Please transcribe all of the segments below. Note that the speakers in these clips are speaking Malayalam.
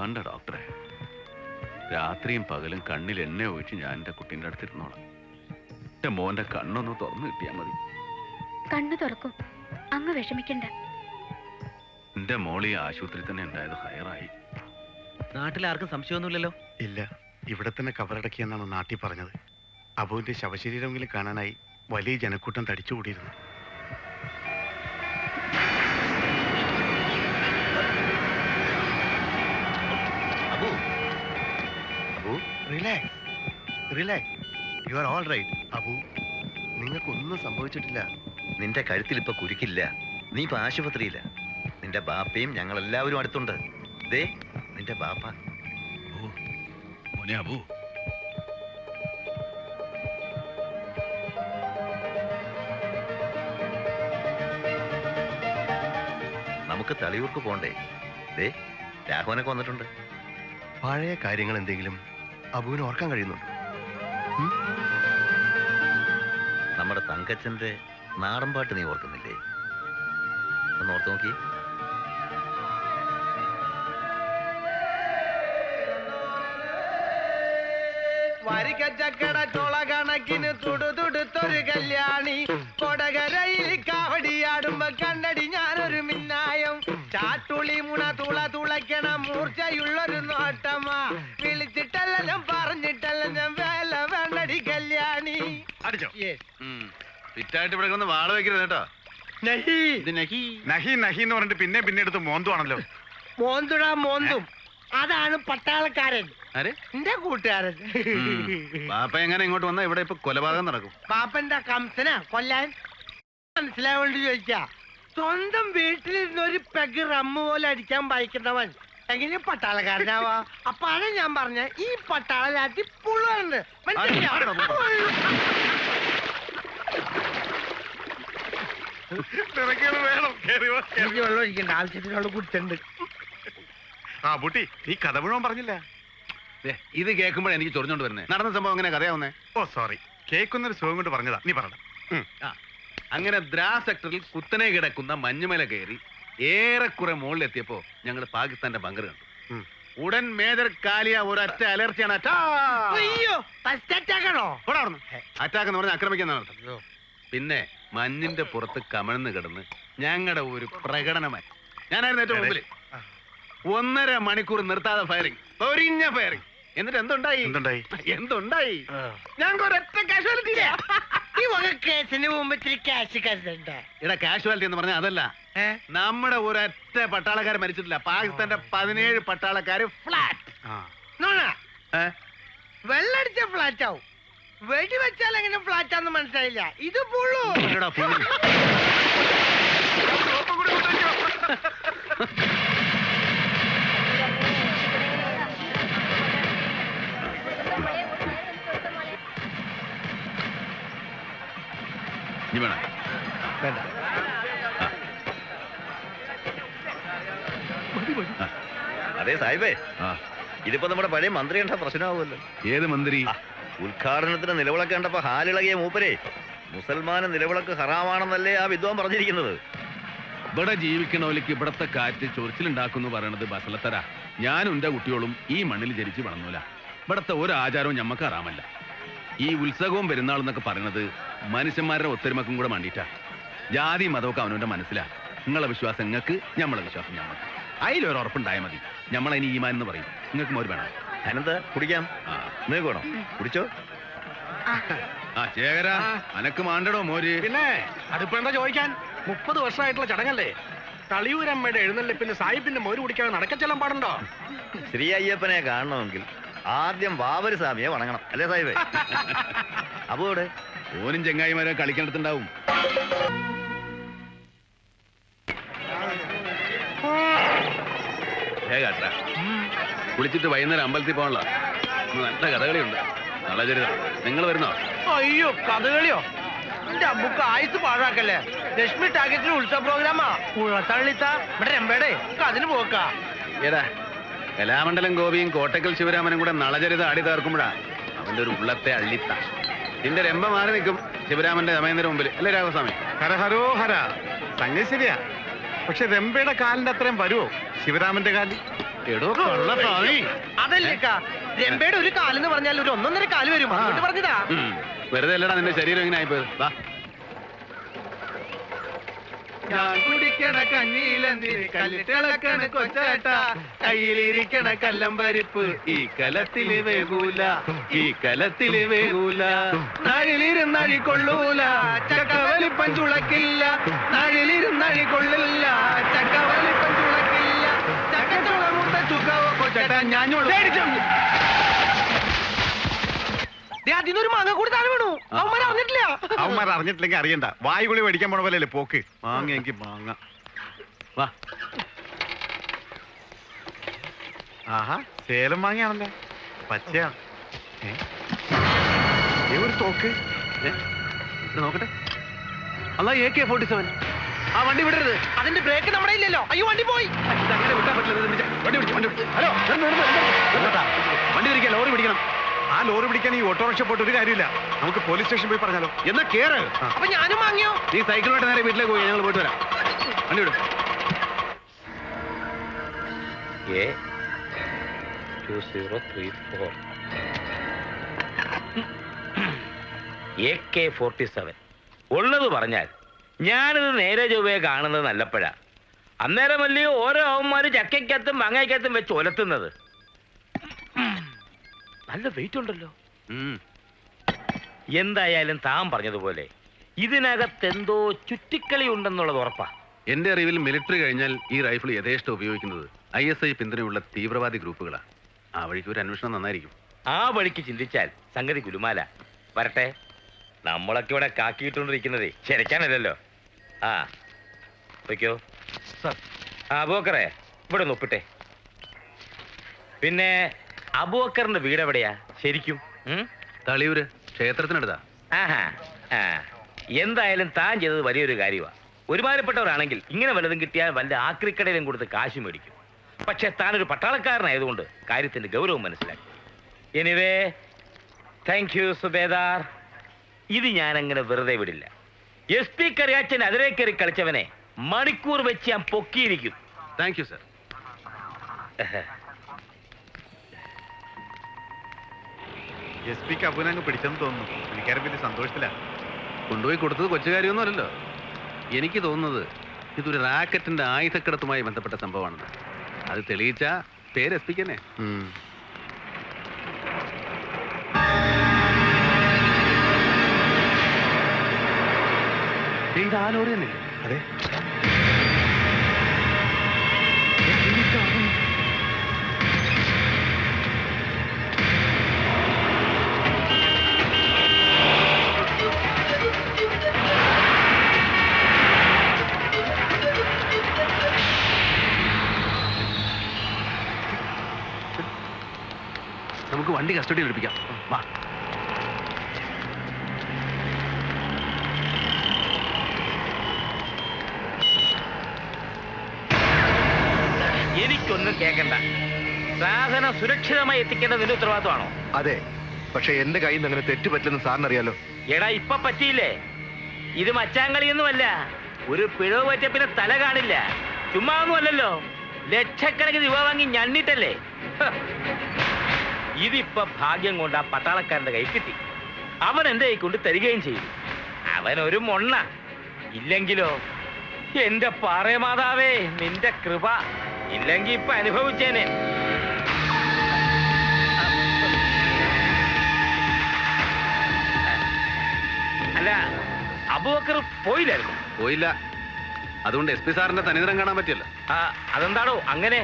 വേണ്ട ഡോക്ടറെ. രാത്രിയും പകലും കണ്ണിൽ എണ്ണ ഒഴിച്ച് ഞാൻ എൻ്റെ കുട്ടീൻ്റെ അടുത്തിരുന്നോളാം. എൻ്റെ മോൻ്റെ കണ്ണൊന്ന് തുറന്നു കിട്ടിയാൽ മതി. കണ്ണു തുറക്കും, അങ്ങ് വിഷമിക്കണ്ട. എൻ്റെ മോളി ആശുപത്രി തന്നെ ഉണ്ടായത് ഹയറായി. നാട്ടിലാർക്കും സംശയമൊന്നുമില്ലല്ലോ? ഇല്ല, ഇവിടെ തന്നെ കവറടക്കിയെന്നാണ് നാട്ടിൽ പറഞ്ഞത്. അബുവിന്റെ ശവശരീരമെങ്കിലും കാണാനായി വലിയ ജനക്കൂട്ടം തടിച്ചുകൂടിയിരുന്നു. Abu, Abu, relax, relax. You are all right. Abu, നിങ്ങൾക്കൊന്നും സംഭവിച്ചിട്ടില്ല. നിന്റെ കഴുത്തിൽ ഇപ്പൊ കുരുക്കില്ല. നീ ഇപ്പൊ ആശുപത്രിയില്ല. നിന്റെ ബാപ്പയും ഞങ്ങൾ എല്ലാവരും അടുത്തുണ്ട്. ദേ നിന്റെ ബാപ്പ. മോനെ അബു, നമുക്ക് തളിയൂർക്ക് പോണ്ടേ? ദേ രാഘവനൊക്കെ വന്നിട്ടുണ്ട്. പഴയ കാര്യങ്ങൾ എന്തെങ്കിലും അബുവിന് ഓർക്കാൻ കഴിയുന്നുണ്ട്? നമ്മുടെ തങ്കച്ചന്റെ നാടൻ പാട്ട് നീ ഓർക്കുന്നില്ലേ? ഒന്ന് ഓർത്ത് നോക്കി. വരിക്കച്ചക്കട ചോള കണക്കിന് തുടുതുടുത്തൊരു കല്യാണി, കൊടകരയിൽ കാവടിയാടുമ്പോ കണ്ണടി ഞാനൊരു മിന്നായം, ചാട്ടുളി മുണ തുള തുളയ്ക്കണ മൂർച്ചയുള്ളൊരു നോട്ടമ്മ, വിളിച്ചിട്ടെല്ലാം പറഞ്ഞിട്ടെല്ലാം വേല വേണ്ടടി കല്യാണി. അടിച്ചോ? ഫിറ്റായിട്ട് ഇവിടെ കൊണ്ട് വാള വെക്കരുത് കേട്ടോ. നഹി നഹി നഹി നഹി എന്ന് പറഞ്ഞിട്ട് പിന്നെ എടുത്ത് മോന്തുവാണല്ലോ. മോന്തുടാ മോന്തും, അതാണ് പട്ടാളക്കാരൻ, ആരെ? എന്റെ കൂട്ടുകാരൻ. ബാപ്പ എങ്ങനെ ഇങ്ങോട്ട് വന്നാ ഇവിടെ ഇപ്പൊ കൊലപാതകം നടക്കും. പാപ്പന്റെ കംസന കൊല്ലാൻ മനസ്സിലാവേണ്ടി ചോദിക്കാ. സ്വന്തം വീട്ടിലിരുന്ന് ഒരു പെഗ് റമ്മ് പോലെ അടിക്കാൻ വായിക്കുന്നവൻ എങ്ങനെ പട്ടാളക്കാരനാവാ? അപ്പാണ് ഞാൻ പറഞ്ഞ ഈ പട്ടാളാറ്റി പുള്ളുണ്ട്. എനിക്ക് വെള്ളം ഒഴിക്കണ്ട, ആവശ്യത്തിനുള്ള കുടിച്ചുണ്ട്. ആ ബുട്ടി, നീ കഥ മുഴുവൻ പറഞ്ഞില്ല. ഇത് കേൾക്കുമ്പോൾ എനിക്ക് ചൊറിഞ്ഞോണ്ട് വരുന്നേ. നടന്ന സംഭവം എങ്ങനെ കഥയാവുന്നേ? ഓ സോറി, കേൾക്കുന്നൊരു സുഖം കൊണ്ട് പറഞ്ഞതാ. നീ പറഞ്ഞ. അങ്ങനെ ദ്രാ സെക്ടറിൽ കുത്തനെ കിടക്കുന്ന മഞ്ഞുമല കയറി ഏറെക്കുറെ മുകളിലെത്തിയപ്പോ ഞങ്ങൾ പാകിസ്ഥാന്റെ ബങ്കർ കണ്ടു. ഉടൻ മേജർ കാലിയ ഒരൊറ്റ അലർച്ചയാണ്. അയ്യോ, അറ്റാക്കാണോ? അറ്റാക്ക് എന്ന് പറഞ്ഞാൽ ആക്രമിക്കുന്ന അർത്ഥം. പിന്നെ മഞ്ഞിന്റെ പുറത്ത് കമഴ്ന്ന് കിടന്ന് ഞങ്ങളുടെ ഒരു പ്രകടനമായി. ഞാനായിരുന്നു ഏറ്റവും മുമ്പിൽ. 1.5 മണിക്കൂർ നിർത്താതെ ഫയറിംഗ്, പൊരിഞ്ഞ ഫയറിംഗ്. എന്നിട്ട് എന്തുണ്ടായി? ഞങ്ങൾക്ക് ഒരൊറ്റ കാഷ്വാലിറ്റി ഇല്ല. ഈ വക കേസിന് മുമ്പ് ഇത്തിരി ക്യാഷ് കരുതണ്ട. ഇവിടെ കാഷ്വാലിറ്റി എന്ന് പറഞ്ഞാൽ അതല്ല, നമ്മുടെ ഒരൊറ്റ പട്ടാളക്കാർ മരിച്ചിട്ടില്ല. പാകിസ്ഥാന്റെ 17 പട്ടാളക്കാര് ഫ്ലാറ്റ്. വെള്ളടിച്ച ഫ്ലാറ്റ് ആവും, വെടി വെച്ചാൽ എങ്ങനെ ഫ്ലാറ്റ് ആണെന്ന് മനസ്സിലായില്ല. ഇത് പുള്ളു. അതെ സാഹിബേ, ഇതിപ്പോ നമ്മുടെ പഴയ മന്ത്രി കണ്ട പ്രശ്നമാവുമല്ലോ. ഏത് മന്ത്രി? ഉദ്ഘാടനത്തിന് നിലവിളക്ക് കണ്ടപ്പോ ഹാലിളകിയ മൂപ്പരെ മുസൽമാന് നിലവിളക്ക് ഹറാമാണെന്നല്ലേ ആ വിദ്വാൻ പറഞ്ഞിരിക്കുന്നത്. ഇവിടെ ജീവിക്കണോലേക്ക് ഇവിടത്തെ കാറ്റ് ചൊറിച്ചിലുണ്ടാക്കുന്നു പറയണത് ബസലത്തര. ഞാനും എന്റെ കുട്ടികളും ഈ മണ്ണിൽ ജനിച്ച് വളർന്നൂല. ഇവിടത്തെ ഒരു ആചാരവും ഞമ്മക്ക് ഹറാമല്ല. ഈ ഉത്സവവും പെരുന്നാളെന്നൊക്കെ പറയണത് മനുഷ്യന്മാരുടെ ഒത്തൊരുമക്കും കൂടെ വേണ്ടിയിട്ടാ. ജാതി മതമൊക്കെ അവനവന്റെ മനസ്സിലാ. നിങ്ങളെ വിശ്വാസം നിങ്ങൾക്ക്, ഞമ്മളെ വിശ്വാസം ഞമ്മക്ക്. അതിലൊരു ഉറപ്പുണ്ടായാൽ മതി. ഞമ്മളതിന് ഈമാൻ എന്ന് പറയും. നിങ്ങൾക്ക് മോര് വേണം. അനന്ത കുടിക്കാം. നിങ്ങൾക്ക് വേണോ? കുടിച്ചോ. ശേഖര, അനക്ക് മാണ്ടടോ മോര്? പിന്നെ അതിപ്പോ എന്താ ചോദിക്കാൻ? 30 വർഷമായിട്ടുള്ള ചടങ്ങല്ലേ. തളിയൂരമ്മയുടെ എഴുന്നള്ളിപ്പിന് സാഹിബിന്റെ മോര് കുടിക്കാതെ നടക്കച്ചെല്ലാൻ പാടുണ്ടോ? ശ്രീ അയ്യപ്പനെ കാണണമെങ്കിൽ ആദ്യം വാവര് സ്വാമിയെ വണങ്ങണം, അല്ലേ സാഹിബേ? അപ്പോടെ ഓനും ചെങ്ങായിമാരെ കളിക്കണത്തുണ്ടാവും. കുളിച്ചിട്ട് വൈകുന്നേരം അമ്പലത്തിൽ പോകാനുള്ള നല്ല കഥകളിയുണ്ട്. നല്ല ചരിതം. നിങ്ങൾ വരുന്നോ? അയ്യോ, കഥകളിയോ? എന്റെ അമ്മക്ക് ആയുസ് പാഴാക്കല്ലേ. ലക്ഷ്മി ടാക്കറ്റിന് ഉത്സവ പ്രോഗ്രാമാ. ഉള്ളത്തള്ളിത്ത ഇവിടെ രമ്പേടെ അതിന് പോക്കാ. ഏതാ കലാമണ്ഡലം ഗോപിയും കോട്ടക്കൽ ശിവരാമനും കൂടെ നളചരിത ആടി തീർക്കുമ്പോഴാ അവന്റെ ഒരു ഉള്ളത്തെ അള്ളിത്ത. ഇതിന്റെ രമ്പ മാറി നിൽക്കും ശിവരാമന്റെ സമയത്തിന് മുമ്പിൽ, അല്ലേ രാഘവസ്വാമി? ഹരഹരോ ഹര. സംഗതി ശരിയാ. പക്ഷെ രമ്പയുടെ കാലിന്റെ അത്രയും വരുമോ ശിവരാമന്റെ കാലിൽ? എടോ കള്ള സ്വാമി. അതല്ലേക്കാ രമ്പയുടെ ഒരു കാലെന്ന് പറഞ്ഞാൽ ഒരു 1.5 കാല് വരും അതുകൊണ്ട് പറഞ്ഞതാ. വെറുതെ അല്ലടാ നിന്റെ ശരീരം എങ്ങനെ ആയിപ്പോയത്. വാ ഞാൻ കുടിക്കണ കഞ്ഞിയിലെന്തിന് കല്ലിട്ടിളക്കണ കൊച്ചാട്ട, കയ്യിലിരിക്കണ കല്ലമ്പരിപ്പ് ഈ കലത്തില് വേകൂല, ഈ കലത്തില് വേകൂല. നാഴിലിരുന്നഴി കൊള്ളൂല, ചക്കവലിപ്പൻ ചുളക്കില്ല, നാഴിലിരുന്നഴി കൊള്ളില്ല, ചക്കവലിപ്പൻ ചുളക്കില്ല, ചക്കച്ചുളമുട്ട ചുക്കവോ കൊച്ചാട്ട ഞാൻ അതിനൊരു മാങ്ങ കൂടി താഴെ വീണു. അവന്മാർ അറിഞ്ഞിട്ടില്ല. അവന്മാർ അറിഞ്ഞിട്ടില്ലെങ്കിൽ അറിയണ്ട. വായുകുളി മേടിക്കാൻ പോണ പോലെ അല്ലേ പോക്ക്. മാങ്ങ എനിക്ക് മാങ്ങ. വാ. ആഹാ സേലം മാങ്ങയാണല്ലോ. പച്ചയാ. ഒരു തോക്ക്. ഇത് നോക്കട്ടെ. അല്ല AK-47. ആ വണ്ടി വിടരുത്. അതിന്റെ ബ്രേക്ക് നമ്മുടെ ഇല്ലല്ലോ. അയ്യോ വണ്ടി പോയി. അങ്ങനെ വിട്ടാൻ പറ്റില്ല. വണ്ടി പിടിച്ചു. ഹലോ വണ്ടി തിരിക്കാൻ ലോറി പിടിക്കണം. ആ ലോറി പിടിക്കാൻ ഈ ഓട്ടോറിക്ഷ പോയിട്ട് ഒരു കാര്യമില്ല. നമുക്ക് പോലീസ് സ്റ്റേഷൻ പോയി പറഞ്ഞാലോ? എന്നാ കേറ്. അപ്പൊ ഞാനും വാങ്ങിയോ? നീ സൈക്കിളോട്ട് നേരെ വീട്ടിലേക്ക് പോയി. ഞങ്ങൾ പോയിട്ട് വരാം. വണ്ടി വിടും. AK-47 ഉള്ളത് പറഞ്ഞാൽ ഞാനിത് നേരെ ചൊവ്വയെ കാണുന്നത് നല്ലപ്പോഴാ. അന്നേരമല്ലേ ഓരോ അവന്മാര് ചക്കയ്ക്കത്തും മങ്ങയ്ക്കത്തും വെച്ച് ഒലത്തുന്നത്. നല്ല വെയിറ്റ് ഉണ്ടല്ലോ. എന്തായാലും താൻ പറഞ്ഞതുപോലെ ഇതിനകത്തെന്തോ ചുറ്റിക്കളി ഉണ്ടെന്നുള്ളത് ഉറപ്പാ. എന്റെ അറിവിൽ മിലിറ്ററി കഴിഞ്ഞാൽ ഈ റൈഫിൾ യഥേഷ്ടം ഉപയോഗിക്കുന്നത് ISI പിന്തുണയുള്ള തീവ്രവാദി ഗ്രൂപ്പുകളാണ്. ആ വഴിക്ക് ഒരു അന്വേഷണം നന്നായിരിക്കും. ആ വഴിക്ക് ചിന്തിച്ചാൽ സംഗതി കുലുമാല. വരട്ടെ, നമ്മളൊക്കെ ഇവിടെ കാക്കിയിട്ടുകൊണ്ടിരിക്കുന്നതേ ശരിക്കാനല്ലോ. ആ വയ്ക്കോ. ആ അബൂബക്കറെ ഇവിടെ ഒപ്പിട്ടെ. പിന്നെ അബൂബക്കറിന്റെ വീട് എവിടെയാ ശരിക്കും? തളിയൂര് ക്ഷേത്രത്തിനടുത്താ. ആഹാ ആ എന്തായാലും താൻ ചെയ്തത് വലിയൊരു കാര്യമാണ്. ഒരുമാതിരിപ്പെട്ടവരാണെങ്കിൽ ഇങ്ങനെ വല്ലതും കിട്ടിയാൽ വല്ല ആക്രിക്കടയിലും കൊടുത്ത് കാശ് മേടിക്കും. പക്ഷെ താനൊരു പട്ടാളക്കാരനായതുകൊണ്ട് കാര്യത്തിന്റെ ഗൗരവം മനസ്സിലാക്കി. Anyway thank you Subedar. ഇത് ഞാനങ്ങനെ വെറുതെ വിടില്ല. SP കറിയാച്ചൻ അതിരെ കയറി കളിച്ചവനെ മണിക്കൂർ വെച്ച് ഞാൻ പൊക്കിയിരിക്കും. Thank you sir. SP അബുനങ്ങ് പിടിച്ചെന്ന് തോന്നുന്നു. എനിക്കാരും വലിയ സന്തോഷത്തില. കൊണ്ടുപോയി കൊടുത്തത് കൊച്ചു കാര്യമൊന്നും അല്ലല്ലോ. എനിക്ക് തോന്നുന്നത് ഇതൊരു റാക്കറ്റിന്റെ ആയുധക്കടത്തുമായി ബന്ധപ്പെട്ട സംഭവമാണെന്ന്. അത് തെളിയിച്ച പേര് SP തന്നെ. ഇത് ആ ലോറി തന്നെ. അതെ. നമുക്ക് വണ്ടി കസ്റ്റഡിയിൽ എടുപ്പിക്കാം. വാ. എനിക്കൊന്നും കേൾക്കണ്ട. സാധനം സുരക്ഷിതമായി എത്തിക്കേണ്ടത് നിന്റെ ഉത്തരവാദിത്വമാണോ? അതെ, പക്ഷെ എന്റെ കയ്യിൽ നിന്ന് അങ്ങനെ തെറ്റ് പറ്റില്ലെന്ന് സാറിനറിയാലോ. എടാ ഇപ്പൊ പറ്റിയില്ലേ? ഇത് മച്ചാങ്കളിയൊന്നുമല്ല. ഒരു പിഴവ് പറ്റിയ പിന്നെ തല കാണില്ല. ചുമ്മാ ഒന്നും അല്ലല്ലോ. ലക്ഷക്കണക്കിന് രൂപ വാങ്ങി ഞണ്ണിട്ടല്ലേ. ഇതിപ്പോ ഭാഗ്യം കൊണ്ട് ആ പട്ടാളക്കാരന്റെ കൈ കിട്ടി. അവൻ എന്റെ കൈ കൊണ്ട് തരികയും ചെയ്തു. അവനൊരു മൊണ്ണ. ഇല്ലെങ്കിലോ എന്റെ പാറമാതാവേ നിന്റെ കൃപ ഇല്ലെങ്കി ഇപ്പൊ അനുഭവിച്ചേനെ. അല്ല അബൂബക്കർ പോയില്ലായിരുന്നു? പോയില്ല. അതുകൊണ്ട് SP സാറിന്റെ തനിനിറം കാണാൻ പറ്റില്ല. അതെന്താണോ അങ്ങനെ?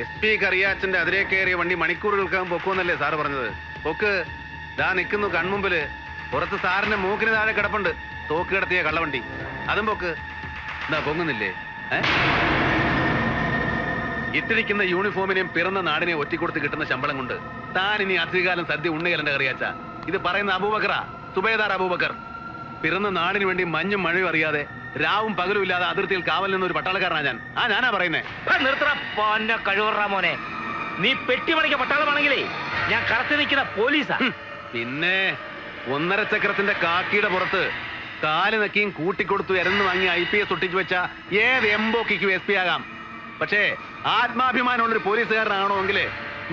SP കറിയാച്ചന്റെ അതിരെ കയറിയ വണ്ടി മണിക്കൂറുകൾക്കകം പൊക്കുമെന്നല്ലേ സാറ് പറഞ്ഞത്? പൊക്ക്. ദാ നിൽക്കുന്നു കൺമുമ്പില്. പുറത്ത് സാറിന്റെ മൂക്കിന് താഴെ കിടപ്പുണ്ട് തോക്ക് കിടത്തിയ കള്ളവണ്ടി. അതും പൊക്ക്. എന്താ പൊങ്ങുന്നില്ലേ? ഇട്ടിരിക്കുന്ന യൂണിഫോമിനെയും പിറന്ന നാടിനെ ഒറ്റിക്കൊടുത്ത് കിട്ടുന്ന ശമ്പളം കൊണ്ട് താൻ ഇനി അധികകാലം സദ്യ ഉണ്ണുകലന്റെ കറിയാച്ച. ഇത് പറയുന്ന അബൂബക്കറാ, സുബേദാർ അബൂബക്കർ. പിറന്ന നാടിന് വേണ്ടി മഞ്ഞും മഴയും അറിയാതെ രാവും പകലും ഇല്ലാതെ അതിർത്തിയിൽ കാവൽ നിന്ന ഒരു പട്ടാളക്കാരനാ ഞാൻ. ഞാനാ പറയുന്നേ. നിർത്തണ കഴിവറ മോനെ. നീ പെട്ടിമണിക്ക പട്ടാളമാണെങ്കിലേ ഞാൻ കറത്തി നിൽക്കുന്ന പോലീസാ. പിന്നെ 1.5 ചക്രത്തിന്റെ കാക്കിയുടെ പുറത്ത് കാല് നക്കിയും കൂട്ടിക്കൊടുത്തു എരന്ന് വാങ്ങി IPS ഒട്ടിച്ചു വെച്ച ഏത് എംബോക്കിക്കും SP ആകാം. പക്ഷേ ആത്മാഭിമാനമുള്ളൊരു പോലീസുകാരനാകണമെങ്കിൽ,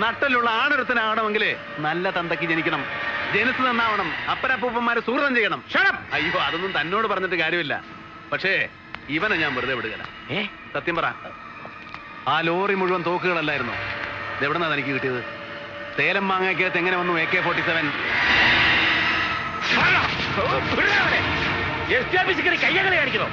നട്ടലുള്ള ആണൊരുത്തനാകണമെങ്കിൽ നല്ല തന്തയ്ക്ക് ജനിക്കണം. ജനിച്ചു നന്നാവണം. അപ്പനപ്പൂപ്പന്മാരെ സൂഹൃതം ചെയ്യണം. അയ്യോ, അതൊന്നും തന്നോട് പറഞ്ഞിട്ട് കാര്യമില്ല. പക്ഷേ ഇവനെ ഞാൻ വെറുതെ വിടുകയില്ല. സത്യം പറ, ആ ലോറി മുഴുവൻ തോക്കുകളല്ലായിരുന്നോ? ഇതെവിടെന്നാ തനിക്ക് കിട്ടിയത്? സേലം മാങ്ങയ്ക്കകത്ത് എങ്ങനെ വന്നു AK-47? കയ്യകളെ കാണിക്കണോ?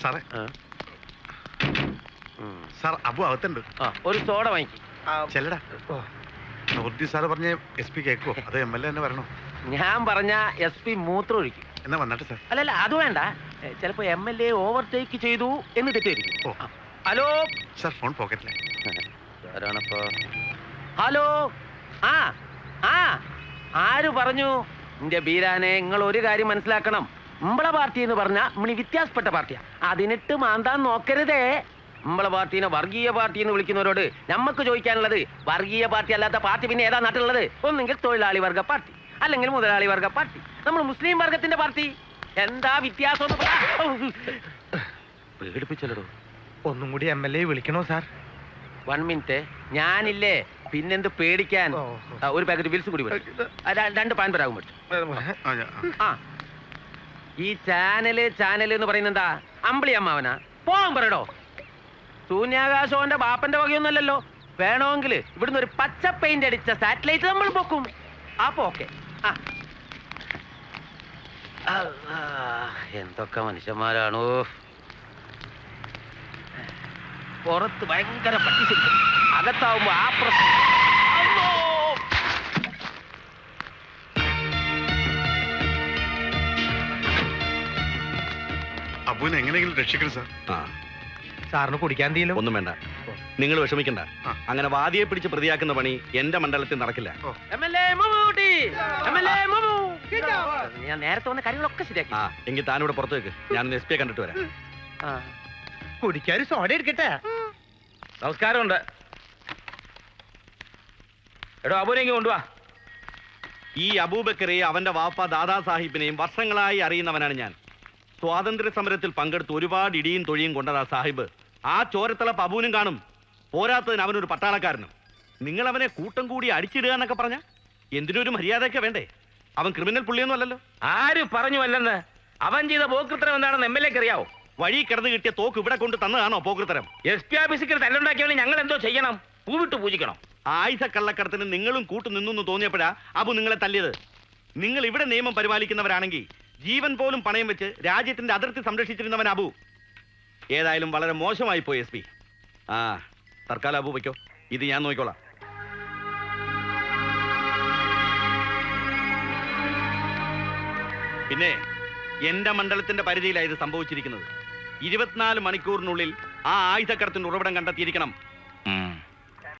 സാറേ, സാർ അബു അകത്തുണ്ട്. ഒരു സോഡ വാങ്ങിക്കും. ചെല്ലടാ. നൂർജി സാറ് പറഞ്ഞ SP കേൾക്കുവോ? അത് MLA തന്നെ വരണോ? ഞാൻ പറഞ്ഞ SP മൂത്രം ഒഴിക്കും. എന്നാ വന്നാട്ടെ സാർ. അല്ലല്ല, അത് വേണ്ട. ചിലപ്പോ MLA ഓവർടേക്ക് ചെയ്തു എന്ന് തെറ്റിയിരിക്കും. ഹലോ സാർ, ഫോൺ പോക്കറ്റിലെ. ഹലോ. ആ ആ ആര് പറഞ്ഞു? എന്റെ ബീരാനെ, നിങ്ങൾ ഒരു കാര്യം മനസ്സിലാക്കണം. നമ്മളെ പാർട്ടി എന്ന് പറഞ്ഞാൽ നമ്മളീ വ്യത്യാസപ്പെട്ട പാർട്ടിയാ. അതിനിട്ട് മാന്താൻ നോക്കരുതേ. നമ്മളെ പാർട്ടീനെ വർഗീയ പാർട്ടി എന്ന് വിളിക്കുന്നവരോട് നമുക്ക് ചോദിക്കാനുള്ളത്, വർഗീയ പാർട്ടി അല്ലാത്ത പാർട്ടി പിന്നെ ഏതാ നാട്ടിലുള്ളത്? ഒന്നെങ്കിൽ തൊഴിലാളി വർഗ പാർട്ടി, അല്ലെങ്കിൽ മുതലാളി വർഗ പാർട്ടി, നമ്മൾ മുസ്ലിം വർഗത്തിന്റെ പാർട്ടി. എന്താ വ്യത്യാസം? പേടിപ്പിച്ചല്ലോ. ഒന്നും കൂടി MLA വിളിക്കണോ സാർ? 1 മിനിറ്റ്. ഞാനില്ലേ, പിന്നെന്ത് പേടിക്കാൻ? ഒരു പാക്കറ്റ് വിൽസ് കൂടി വരും. 2 പാൻ പരാകും പറ്റും. ആ, ഈ ചാനല് എന്ന് പറയുന്നത് എന്താ? അമ്പിളി അമ്മാവനാ? പോവാൻ പറയടോ. ശൂന്യാകാശോന്റെ ബാപ്പന്റെ വകയൊന്നുമല്ലല്ലോ. വേണമെങ്കിൽ ഇവിടുന്ന് ഒരു പച്ച പെയിന്റ് അടിച്ച സാറ്റലൈറ്റ് നമ്മൾ പൊക്കും. അപ്പൊ ഓക്കെ. എന്തൊക്കെ മനുഷ്യന്മാരാണോ. പുറത്ത് ഭയങ്കര പട്ടിശരിക്കും, അകത്താവുമ്പോ ആ പ്രശ്നം. അബുവിനെ എങ്ങനെയെങ്കിലും രക്ഷിക്കണം സാർ. സാറിന് കുടിക്കാൻ എന്തെങ്കിലും? ഒന്നും വേണ്ട, നിങ്ങൾ വിഷമിക്കണ്ട. അങ്ങനെ വാദിയെ പിടിച്ച് പ്രതിയാക്കുന്ന പണി എന്റെ മണ്ഡലത്തിൽ നടക്കില്ല. ഞാൻ നേരത്തെ വന്ന കാര്യങ്ങളൊക്കെ ശരിയാക്കി. എങ്കിൽ താനിവിടെ പുറത്തു വെക്ക്, ഞാൻ SP കണ്ടിട്ട് വരാം. കുടിക്കാൻ സോഡ എടുക്കട്ടെ? നമസ്കാരമുണ്ട്. എടോ, അബൂനെങ്കിൽ കൊണ്ടുവാ. ഈ അബൂബക്കറെയും അവന്റെ വാപ്പ ദാദാ സാഹിബിനെയും വർഷങ്ങളായി അറിയുന്നവനാണ് ഞാൻ. സ്വാതന്ത്ര്യ സമരത്തിൽ പങ്കെടുത്ത് ഒരുപാട് ഇടിയും തൊഴിയും കൊണ്ടതാ സാഹിബ്. ആ ചോരത്തിളപ്പ് അബൂനും കാണും. പോരാത്തതിന് അവനൊരു പട്ടാളക്കാരനും. നിങ്ങൾ അവനെ കൂട്ടം കൂടി അടിച്ചിടുക എന്നൊക്കെ പറഞ്ഞ എന്തിനൊരു മര്യാദയൊക്കെ വേണ്ടേ? അവൻ ക്രിമിനൽ പുള്ളിയൊന്നും അല്ലല്ലോ. ആര് പറഞ്ഞു അല്ലെന്ന്? അവൻ ചെയ്ത പോക്കൃത്തരം എന്താണെന്ന് MLA അറിയാവോ? വഴി കിടന്ന് കിട്ടിയ തോക്ക് ഇവിടെ കൊണ്ട് തന്നതാണോ പോക്കൃത്തരം? SP ഓഫീസിൽ തല്ലുണ്ടാക്കിയവനെ ഞങ്ങൾ എന്തോ ചെയ്യണം? പൂവിട്ട് പൂജിക്കണം? ആയുധ കള്ളക്കടത്തിന് നിങ്ങളും കൂട്ടു നിന്നു തോന്നിയപ്പോഴാ അബു നിങ്ങളെ തല്ലിയത്. നിങ്ങൾ ഇവിടെ നിയമം പരിപാലിക്കുന്നവരാണെങ്കിൽ ജീവൻ പോലും പണയം വെച്ച് രാജ്യത്തിന്റെ അതിർത്തി സംരക്ഷിച്ചിരുന്നവൻ അബു. ഏതായാലും വളരെ മോശമായി പോയി SP. തൽക്കാലം അബു വയ്ക്കോ, ഇത് ഞാൻ നോക്കിക്കോളാം. പിന്നെ എന്റെ മണ്ഡലത്തിന്റെ പരിധിയിലാണ് ഇത് സംഭവിച്ചിരിക്കുന്നത്. 24 മണിക്കൂറിനുള്ളിൽ ആ ആയുധക്കടത്തിന്റെ ഉറവിടം കണ്ടെത്തിയിരിക്കണം.